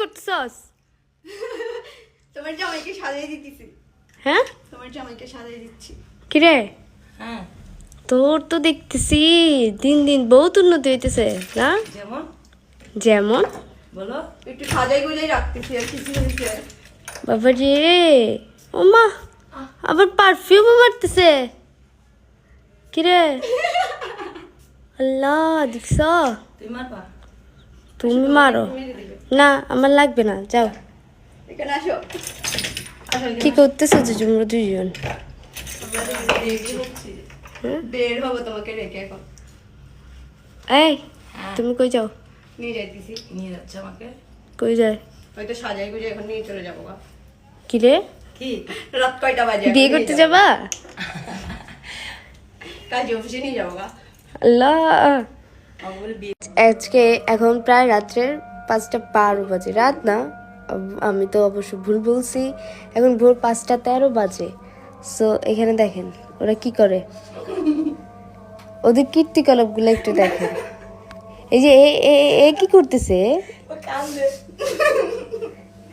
করতেছস? তোমার জামাইকে সাজিয়ে দিতেছি। হ্যাঁ, তোমার জামাইকে সাজিয়ে দিচ্ছি। কি রে? হ্যাঁ, তোর তো দেখতেছি দিন দিন বহুত উন্নতি হইতেছে না? যেমন যেমন বলো। একটু সাজাই গুজাই রাখতেছি আর কিছু হয়েছে। বাবা রে, ওমা আবার পারফিউমও মারতেছে। কি রে? আল্লাহ, দেখছ? তুই মারবা? তুমি মারো মেরে দিবে। না, আমার লাগবে না, যাও। এখানে আসো। কি করতেছো যে তোমরা দুইজন? বের হবো তোমাকে রেখে এখন। এই, তুমি কই যাও? নিয়ে যাইতেছি। নিয়ে যাচ্ছে আমাকে। কই যায়? হয়তো সাজাই গুজাই এখন নিয়ে চলে যাবো গা। কি রে, কি? রাত কয়টা বাজে? এখন বিয়ে নিয়ে করতে যাবো। যাবা? কাজে অফিসে নিয়ে যাবো গা। আল্লাহ, আমাকে বলে বিয়ে। আজকে এখন প্রায় রাত্রের 5:12 বাজে। রাত না, আমি তো অবশ্য ভুল বলছি। এখন ভোর 5:13 বাজে। সো এখানে দেখেন ওরা কি করে, ওদের কীর্তিকলাপগুলো একটু দেখেন। এই যে এ কি করতেছে? ও কান্দে।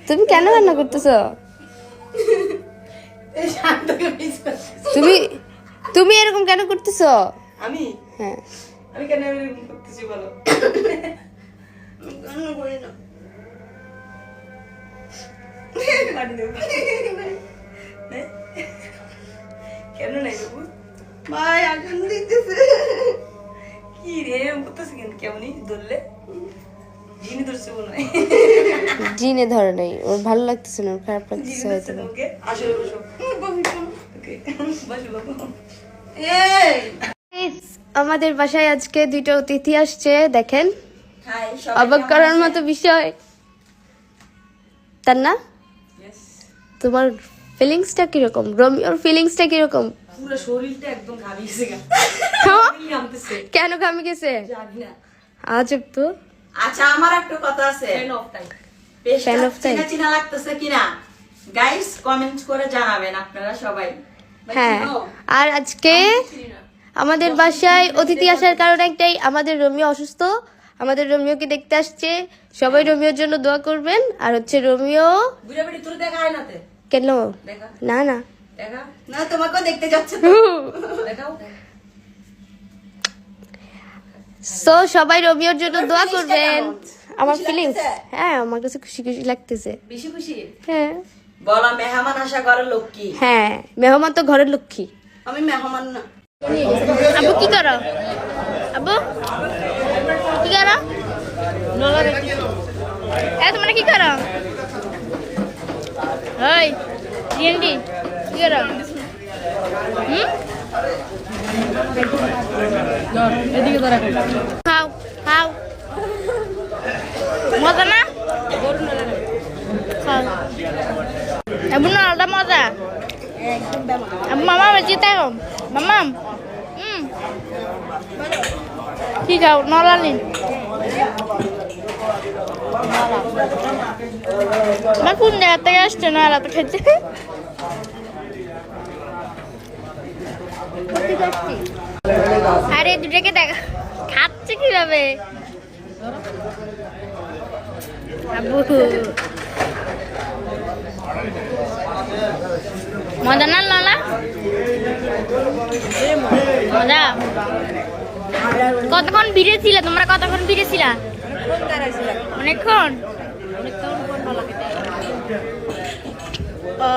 তুমি কেন রান্না করতেছো? এই শান্তকে মিস করছিস। তুমি এরকম কেন করতেছো? আমি হ্যাঁ, আমি কেন এরকম করতেছি বলো? রান্না করি না। পানি দেবো। নে? কেন নাই বাবু? ভাই আগুন দিতেছে। কি রে এরকম করতেছি কিন্তু কেমনই ধরলে? জিনি ধরছে মনে হয়। জিনে ধরে নাই, ওর ভালো লাগতেছে না, ওর খারাপ লাগতেছে জিনি হয়তো ধরছে না। তোমাকে। আসো বসো। ওকে বসো বাবু। এই Guys, আমাদের বাসায় আজকে 2টা অতিথি আসছে, দেখেন। হাই অবাক করার মতো বিষয়, তার না? ইয়েস। তোমার ফিলিংসটা কিরকম? রোমিওর ফিলিংসটা কিরকম? পুরো শরীরটা একদম ঘামিয়েছে গা। ঘামতেছে। কেন ঘামে গেছে? জানি না। আজব তো। আচ্ছা আমার একটা কথা আছে fan of time. Fan of time. চিনা চিনা লাগতেছে কিনা গাইস কমেন্ট করে জানাবেন আপনারা সবাই। হ্যাঁ, আর আজকে আমাদের বাসায় অতিথি আসার কারণ একটাই, আমাদের রোমিও অসুস্থ। আমাদের রোমিওকে দেখতে আসছে, সবাই রোমিওর জন্য দোয়া করবেন। আর হচ্ছে রোমিও বুড়া বুড়ি তোর দেখা হয় নাতে? কেন? দেখা না না, দেখা না তোমাকেও দেখতে যাচ্ছে তো। দেখাও। সো সবাই রোমিওর জন্য দোয়া feelings টা করবেন। কেমন? আমার খুশি ফিলিংস, লাগতেছে? হ্যাঁ আমার কাছে খুশি খুশি লাগতেছে। বেশি খুশি? হ্যাঁ বলা মেহমান আসা ঘরের লক্ষ্মী। হ্যাঁ, মেহমান তো ঘরের লক্ষ্মী। আমি মেহমান না। আবু কি করো? আবু কি করো? তোমরা কি করো? ওই ডিএনডি কি করো? খাও খাও, মজা না? খাও আবু, না আলাদা মজা। মামা বেঁচে থাকো মামা। ঠিক আছে, নলালিন মা কোন জায়গা থেকে আসছে না রাত খেতে? আরে দুটাকে দেখা খাচ্ছে কিভাবে? আবু মজা না লালা? মজা। কতক্ষণ ভিড়ে ছিলে তোমরা? কতক্ষণ ভিড়ে ছিলা? অনেকক্ষণ। ও